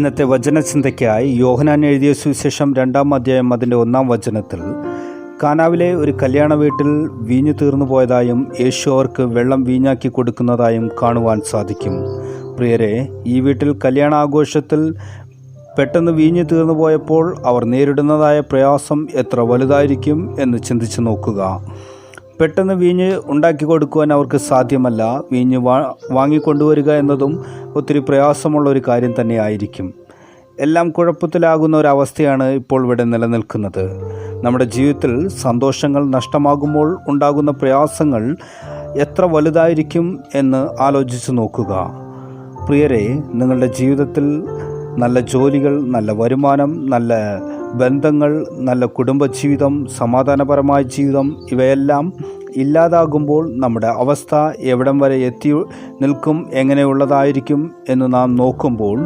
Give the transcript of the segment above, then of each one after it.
ഇന്നത്തെ വചനചിന്തയ്ക്കായി യോഹന്നാൻ എഴുതിയ സുവിശേഷം 2-ാം അധ്യായം അതിൻ്റെ 1-ാം വചനത്തിൽ കാനാവിലെ ഒരു കല്യാണ വീട്ടിൽ വീഞ്ഞു തീർന്നു പോയതായും യേശു അവർക്ക് വെള്ളം വീഞ്ഞാക്കി കൊടുക്കുന്നതായും കാണുവാൻ സാധിക്കും. പ്രിയരെ, ഈ വീട്ടിൽ കല്യാണാഘോഷത്തിൽ പെട്ടെന്ന് വീഞ്ഞു തീർന്നു പോയപ്പോൾ അവർ നേരിടുന്നതായ പ്രയാസം എത്ര വലുതായിരിക്കും എന്ന് ചിന്തിച്ചു നോക്കുക. പെട്ടെന്ന് വീഞ്ഞ് ഉണ്ടാക്കി കൊടുക്കുവാൻ അവർക്ക് സാധ്യമല്ല. വീഞ്ഞ് വാങ്ങിക്കൊണ്ടുവരിക എന്നതും ഒത്തിരി പ്രയാസമുള്ള ഒരു കാര്യം തന്നെയായിരിക്കും. എല്ലാം കുഴപ്പത്തിലാകുന്ന ഒരവസ്ഥയാണ് ഇപ്പോൾ ഇവിടെ നിലനിൽക്കുന്നത്. നമ്മുടെ ജീവിതത്തിൽ സന്തോഷങ്ങൾ നഷ്ടമാകുമ്പോൾ ഉണ്ടാകുന്ന പ്രയാസങ്ങൾ എത്ര വലുതായിരിക്കും എന്ന് ആലോചിച്ച് നോക്കുക. പ്രിയരെ, നിങ്ങളുടെ ജീവിതത്തിൽ നല്ല ജോലികൾ, നല്ല വരുമാനം, നല്ല ബന്ധങ്ങൾ, നല്ല കുടുംബജീവിതം, സമാധാനപരമായ ജീവിതം ഇവയെല്ലാം ഇല്ലാതാകുമ്പോൾ നമ്മുടെ അവസ്ഥ എവിടം വരെ എത്തി നിൽക്കും, എങ്ങനെയുള്ളതായിരിക്കും എന്ന് നാം നോക്കുമ്പോൾ,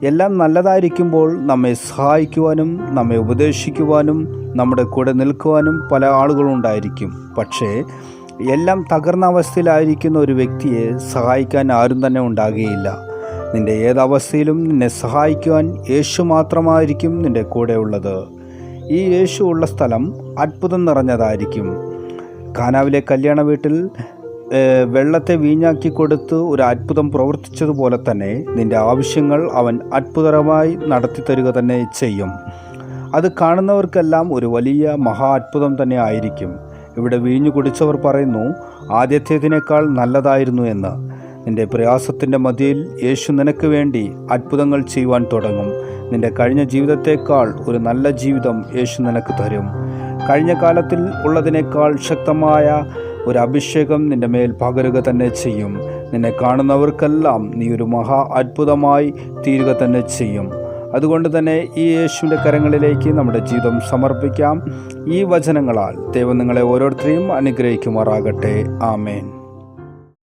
എല്ലാം നല്ലതായിരിക്കുമ്പോൾ നമ്മെ സഹായിക്കുവാനും നമ്മെ ഉപദേശിക്കുവാനും നമ്മുടെ കൂടെ നിൽക്കുവാനും പല ആളുകളുണ്ടായിരിക്കും. പക്ഷേ എല്ലാം തകർന്ന അവസ്ഥയിലായിരിക്കുന്ന ഒരു വ്യക്തിയെ സഹായിക്കാൻ ആരും തന്നെ ഉണ്ടാകുകയില്ല. നിൻ്റെ ഏതവസ്ഥയിലും നിന്നെ സഹായിക്കുവാൻ യേശു മാത്രമായിരിക്കും നിൻ്റെ കൂടെ ഉള്ളത്. ഈ യേശു ഉള്ള സ്ഥലം അത്ഭുതം നിറഞ്ഞതായിരിക്കും. കാനാവിലെ കല്യാണ വീട്ടിൽ വെള്ളത്തെ വീഞ്ഞാക്കി കൊടുത്ത് ഒരു അത്ഭുതം പ്രവർത്തിച്ചതുപോലെ തന്നെ നിൻ്റെ ആവശ്യങ്ങൾ അവൻ അത്ഭുതകരമായി നടത്തി തരിക തന്നെ ചെയ്യും. അത് കാണുന്നവർക്കെല്ലാം ഒരു വലിയ മഹാ അത്ഭുതം തന്നെ ആയിരിക്കും. ഇവിടെ വീഞ്ഞു കുടിച്ചവർ പറയുന്നു, ആദ്യത്തേതിനേക്കാൾ നല്ലതായിരുന്നു എന്ന്. നിൻ്റെ പ്രയാസത്തിൻ്റെ മധ്യയിൽ യേശു നിനക്ക് വേണ്ടി അത്ഭുതങ്ങൾ ചെയ്യുവാൻ തുടങ്ങും. നിൻ്റെ കഴിഞ്ഞ ജീവിതത്തേക്കാൾ ഒരു നല്ല ജീവിതം യേശു നിനക്ക് തരും. കഴിഞ്ഞ കാലത്തിൽ ഉള്ളതിനേക്കാൾ ശക്തമായ ഒരു അഭിഷേകം നിൻ്റെ മേൽ പകരുക തന്നെ ചെയ്യും. നിന്നെ കാണുന്നവർക്കെല്ലാം നീ ഒരു മഹാ അത്ഭുതമായി തീരുക തന്നെ ചെയ്യും. അതുകൊണ്ട് തന്നെ ഈ യേശുവിൻ്റെ കരങ്ങളിലേക്ക് നമ്മുടെ ജീവിതം സമർപ്പിക്കാം. ഈ വചനങ്ങളാൽ ദൈവം നിങ്ങളെ ഓരോരുത്തരെയും അനുഗ്രഹിക്കുമാറാകട്ടെ. ആമേൻ.